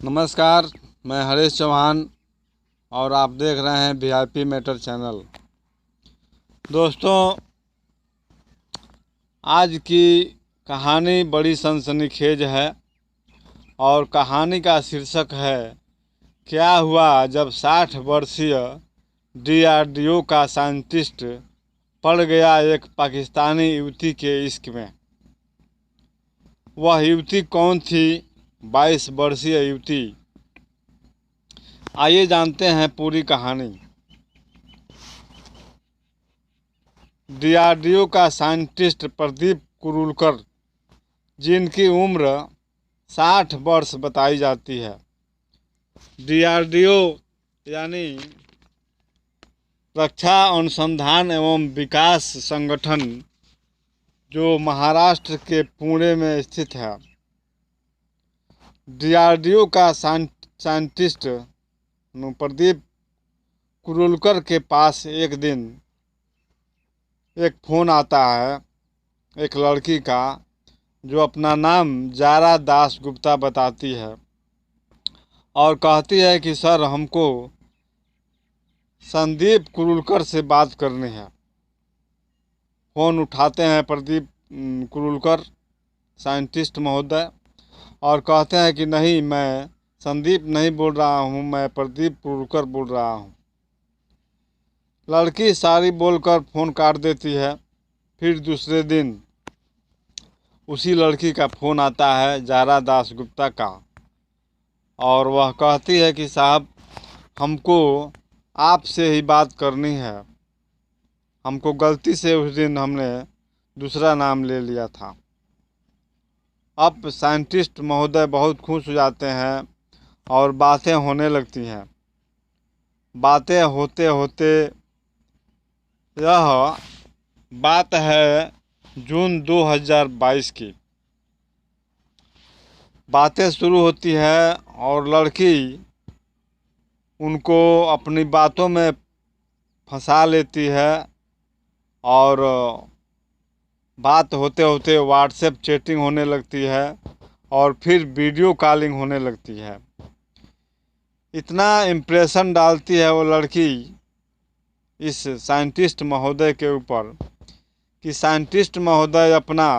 नमस्कार, मैं हरीश चौहान और आप देख रहे हैं वीआईपी मैटर चैनल। दोस्तों, आज की कहानी बड़ी सनसनीखेज है और कहानी का शीर्षक है क्या हुआ जब 60 वर्षीय डीआरडीओ का साइंटिस्ट पड़ गया एक पाकिस्तानी युवती के इश्क में। वह युवती कौन थी? 22 वर्षीय युवती। आइए जानते हैं पूरी कहानी। डीआरडीओ का साइंटिस्ट प्रदीप कुरूलकर, जिनकी उम्र 60 वर्ष बताई जाती है। डीआरडीओ यानी रक्षा अनुसंधान एवं विकास संगठन, जो महाराष्ट्र के पुणे में स्थित है। डीआरडीओ का साइंटिस्ट प्रदीप कुरूलकर के पास एक दिन एक फ़ोन आता है एक लड़की का, जो अपना नाम जारा दास गुप्ता बताती है और कहती है कि सर, हमको संदीप कुरूलकर से बात करनी है। फ़ोन उठाते हैं प्रदीप कुरूलकर साइंटिस्ट महोदय और कहते हैं कि नहीं, मैं संदीप नहीं बोल रहा हूँ, मैं प्रदीप कुरूलकर बोल रहा हूँ। लड़की सारी बोलकर फ़ोन काट देती है। फिर दूसरे दिन उसी लड़की का फ़ोन आता है जारा दास गुप्ता का और वह कहती है कि साहब, हमको आपसे ही बात करनी है। हमको गलती से उस दिन हमने दूसरा नाम ले लिया था। अब साइंटिस्ट महोदय बहुत खुश हो जाते हैं और बातें होने लगती हैं। बातें होते होते यह बात है जून 2022 की। बातें शुरू होती है और लड़की उनको अपनी बातों में फंसा लेती है और बात होते होते व्हाट्सएप चैटिंग होने लगती है और फिर वीडियो कॉलिंग होने लगती है। इतना इम्प्रेशन डालती है वो लड़की इस साइंटिस्ट महोदय के ऊपर कि साइंटिस्ट महोदय अपना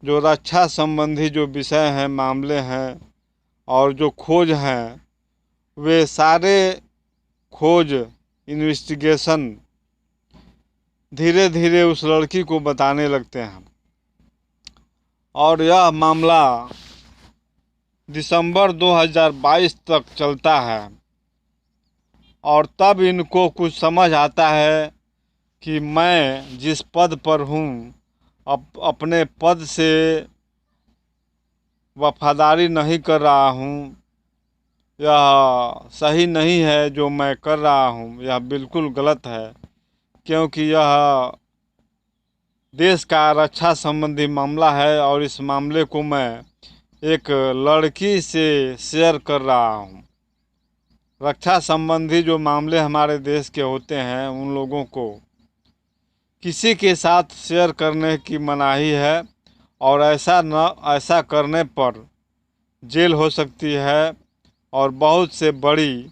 जो रक्षा संबंधी जो विषय हैं, मामले हैं और जो खोज हैं, वे सारे खोज इन्वेस्टिगेशन धीरे धीरे उस लड़की को बताने लगते हैं और यह मामला दिसंबर 2022 तक चलता है। और तब इनको कुछ समझ आता है कि मैं जिस पद पर हूँ, अपने पद से वफादारी नहीं कर रहा हूँ। यह सही नहीं है जो मैं कर रहा हूँ, यह बिल्कुल गलत है, क्योंकि यह देश का रक्षा संबंधी मामला है और इस मामले को मैं एक लड़की से शेयर कर रहा हूँ। रक्षा संबंधी जो मामले हमारे देश के होते हैं, उन लोगों को किसी के साथ शेयर करने की मनाही है और ऐसा करने पर जेल हो सकती है और बहुत से बड़ी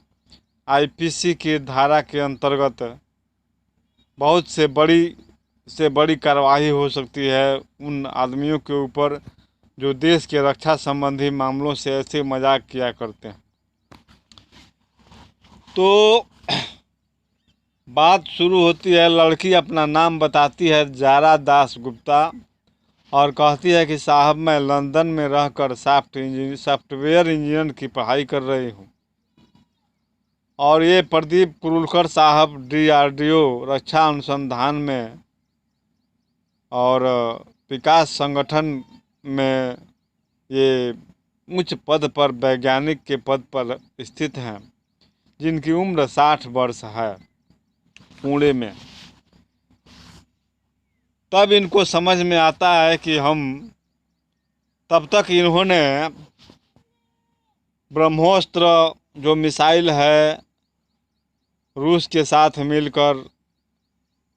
आईपीसी की धारा के अंतर्गत बहुत से बड़ी कार्रवाई हो सकती है उन आदमियों के ऊपर जो देश के रक्षा संबंधी मामलों से ऐसे मजाक किया करते हैं। तो बात शुरू होती है। लड़की अपना नाम बताती है जारा दास गुप्ता और कहती है कि साहब, मैं लंदन में रहकर सॉफ्टवेयर इंजीनियर की पढ़ाई कर रही हूँ और ये प्रदीप कुरूलकर साहब डीआरडीओ रक्षा अनुसंधान में और विकास संगठन में ये उच्च पद पर, वैज्ञानिक के पद पर स्थित हैं, जिनकी उम्र 60 वर्ष है पुणे में। तब इनको समझ में आता है कि तब तक इन्होंने ब्रह्मोस्त्र जो मिसाइल है रूस के साथ मिलकर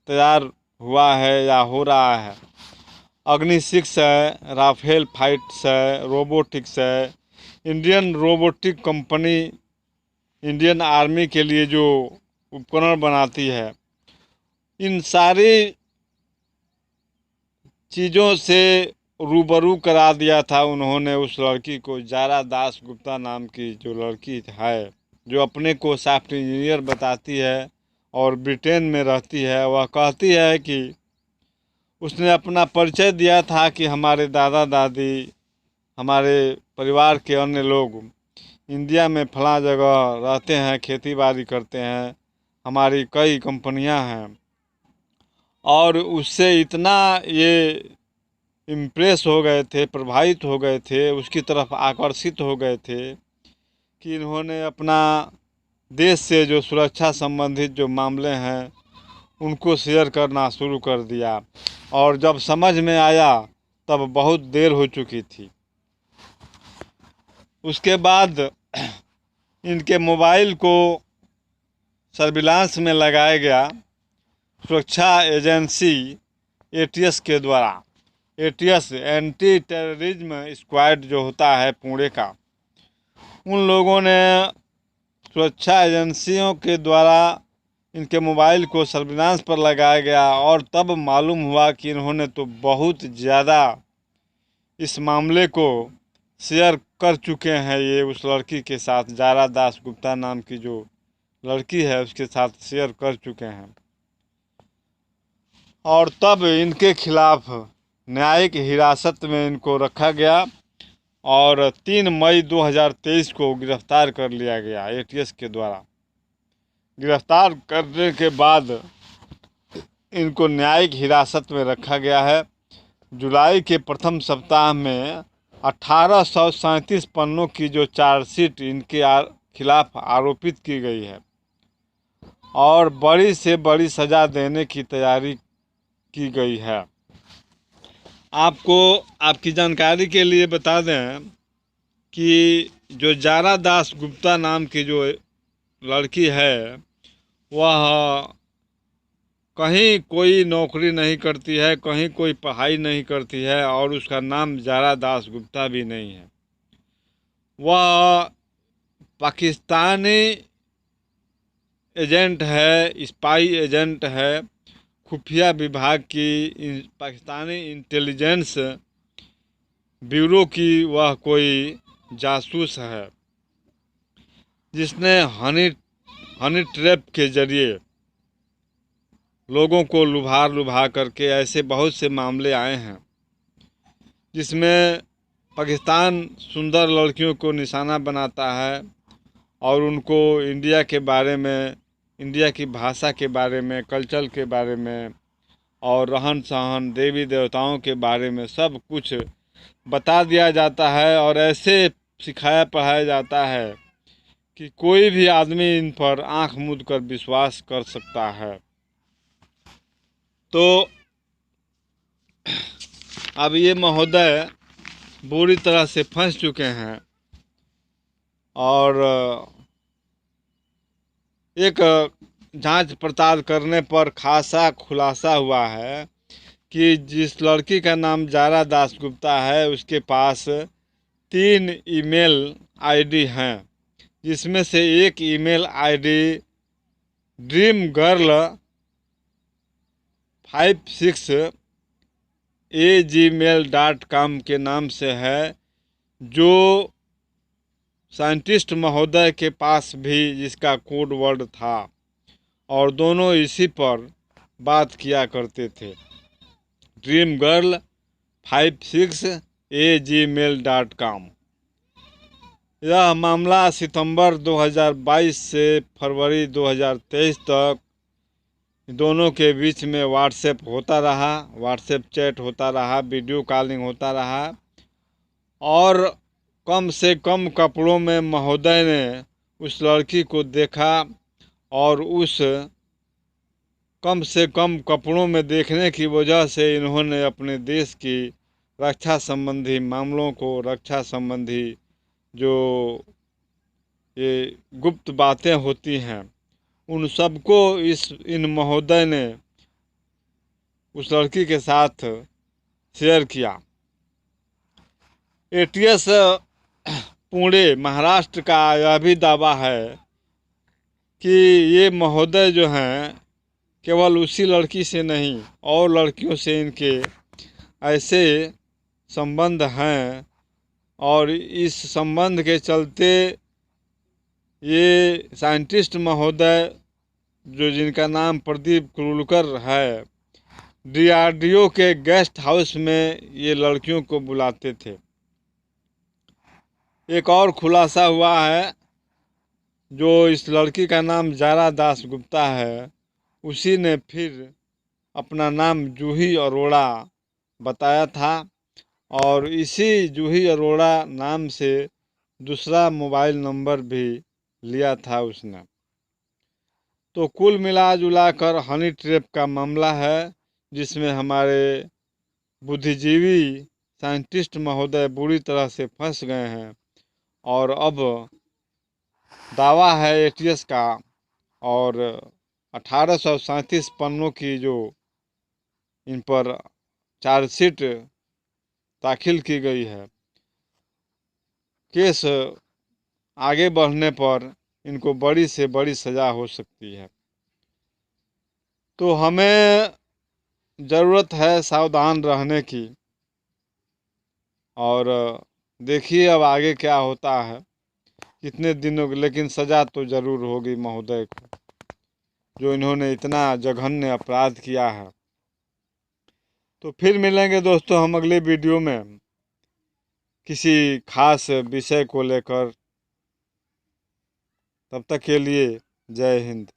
तैयार हुआ है या हो रहा है, अग्नि 6 है, राफेल फाइट्स है, रोबोटिक्स है, Indian robotic company Indian army के लिए जो उपकरण बनाती है, इन सारी चीज़ों से रूबरू करा दिया था उन्होंने उस लड़की को। जारा दास गुप्ता नाम की जो लड़की है, जो अपने को सॉफ्ट इंजीनियर बताती है और ब्रिटेन में रहती है, वह कहती है कि उसने अपना परिचय दिया था कि हमारे दादा दादी, हमारे परिवार के अन्य लोग इंडिया में फला जगह रहते हैं, खेती बाड़ी करते हैं, हमारी कई कंपनियां हैं। और उससे इतना ये इम्प्रेस हो गए थे, प्रभावित हो गए थे, उसकी तरफ आकर्षित हो गए थे कि इन्होंने अपना देश से जो सुरक्षा संबंधित जो मामले हैं उनको शेयर करना शुरू कर दिया। और जब समझ में आया तब बहुत देर हो चुकी थी। उसके बाद इनके मोबाइल को सर्विलांस में लगाया गया सुरक्षा एजेंसी एटीएस के द्वारा। एटीएस एंटी टेररिज्म स्क्वाड जो होता है पुणे का, उन लोगों ने सुरक्षा एजेंसियों के द्वारा इनके मोबाइल को सर्विलांस पर लगाया गया। और तब मालूम हुआ कि इन्होंने तो बहुत ज़्यादा इस मामले को शेयर कर चुके हैं। ये उस लड़की के साथ, जारा दास गुप्ता नाम की जो लड़की है, उसके साथ शेयर कर चुके हैं। और तब इनके खिलाफ न्यायिक हिरासत में इनको रखा गया और 3 मई 2023 को गिरफ्तार कर लिया गया एटीएस के द्वारा। गिरफ्तार करने के बाद इनको न्यायिक हिरासत में रखा गया है। जुलाई के प्रथम सप्ताह में 1837 पन्नों की जो चार्जशीट इनके खिलाफ आरोपित की गई है और बड़ी से बड़ी सज़ा देने की तैयारी की गई है। आपको आपकी जानकारी के लिए बता दें कि जो जारा दास गुप्ता नाम की जो लड़की है, वह कहीं कोई नौकरी नहीं करती है, कहीं कोई पढ़ाई नहीं करती है और उसका नाम जारा दास गुप्ता भी नहीं है। वह पाकिस्तानी एजेंट है, स्पाई एजेंट है, खुफिया विभाग की पाकिस्तानी इंटेलिजेंस ब्यूरो की वह कोई जासूस है, जिसने हनी ट्रैप के जरिए लोगों को लुभा करके ऐसे बहुत से मामले आए हैं जिसमें पाकिस्तान सुंदर लड़कियों को निशाना बनाता है और उनको इंडिया के बारे में, इंडिया की भाषा के बारे में, कल्चर के बारे में और रहन सहन, देवी देवताओं के बारे में सब कुछ बता दिया जाता है। और ऐसे सिखाया पढ़ाया जाता है कि कोई भी आदमी इन पर आंख मूंद कर विश्वास कर सकता है। तो अब ये महोदय बुरी तरह से फंस चुके हैं और एक जांच पड़ताल करने पर खासा खुलासा हुआ है कि जिस लड़की का नाम जारा दास गुप्ता है, उसके पास 3 ईमेल आईडी हैं, जिसमें से एक ईमेल आईडी dreamgirl56@gmail.com के नाम से है, जो साइंटिस्ट महोदय के पास भी जिसका कोड वर्ड था और दोनों इसी पर बात किया करते थे, dreamgirl56@gmail.com। यह मामला सितंबर 2022 से फरवरी 2023 तक दोनों के बीच में व्हाट्सएप होता रहा, व्हाट्सएप चैट होता रहा, वीडियो कॉलिंग होता रहा और कम से कम कपड़ों में महोदय ने उस लड़की को देखा और उस कम से कम कपड़ों में देखने की वजह से इन्होंने अपने देश की रक्षा संबंधी मामलों को, रक्षा संबंधी जो ये गुप्त बातें होती हैं, उन सबको इन महोदय ने उस लड़की के साथ शेयर किया। एटीएस पुणे महाराष्ट्र का यह भी दावा है कि ये महोदय जो हैं केवल उसी लड़की से नहीं और लड़कियों से इनके ऐसे संबंध हैं और इस संबंध के चलते ये साइंटिस्ट महोदय जो जिनका नाम प्रदीप कुरुलकर है, DRDO के गेस्ट हाउस में ये लड़कियों को बुलाते थे। एक और खुलासा हुआ है, जो इस लड़की का नाम जारा दास गुप्ता है, उसी ने फिर अपना नाम जूही अरोड़ा बताया था और इसी जूही अरोड़ा नाम से दूसरा मोबाइल नंबर भी लिया था उसने। तो कुल मिला जुला कर हनी ट्रैप का मामला है, जिसमें हमारे बुद्धिजीवी साइंटिस्ट महोदय बुरी तरह से फंस गए हैं और अब दावा है ATS का और 1837 पन्नों की जो इन पर चार्जशीट दाखिल की गई है। केस आगे बढ़ने पर इनको बड़ी से बड़ी सज़ा हो सकती है। तो हमें ज़रूरत है सावधान रहने की और देखिए अब आगे क्या होता है, कितने दिनों की, लेकिन सज़ा तो ज़रूर होगी महोदय को, जो इन्होंने इतना जघन्य अपराध किया है। तो फिर मिलेंगे दोस्तों हम अगले वीडियो में किसी खास विषय को लेकर। तब तक के लिए जय हिंद।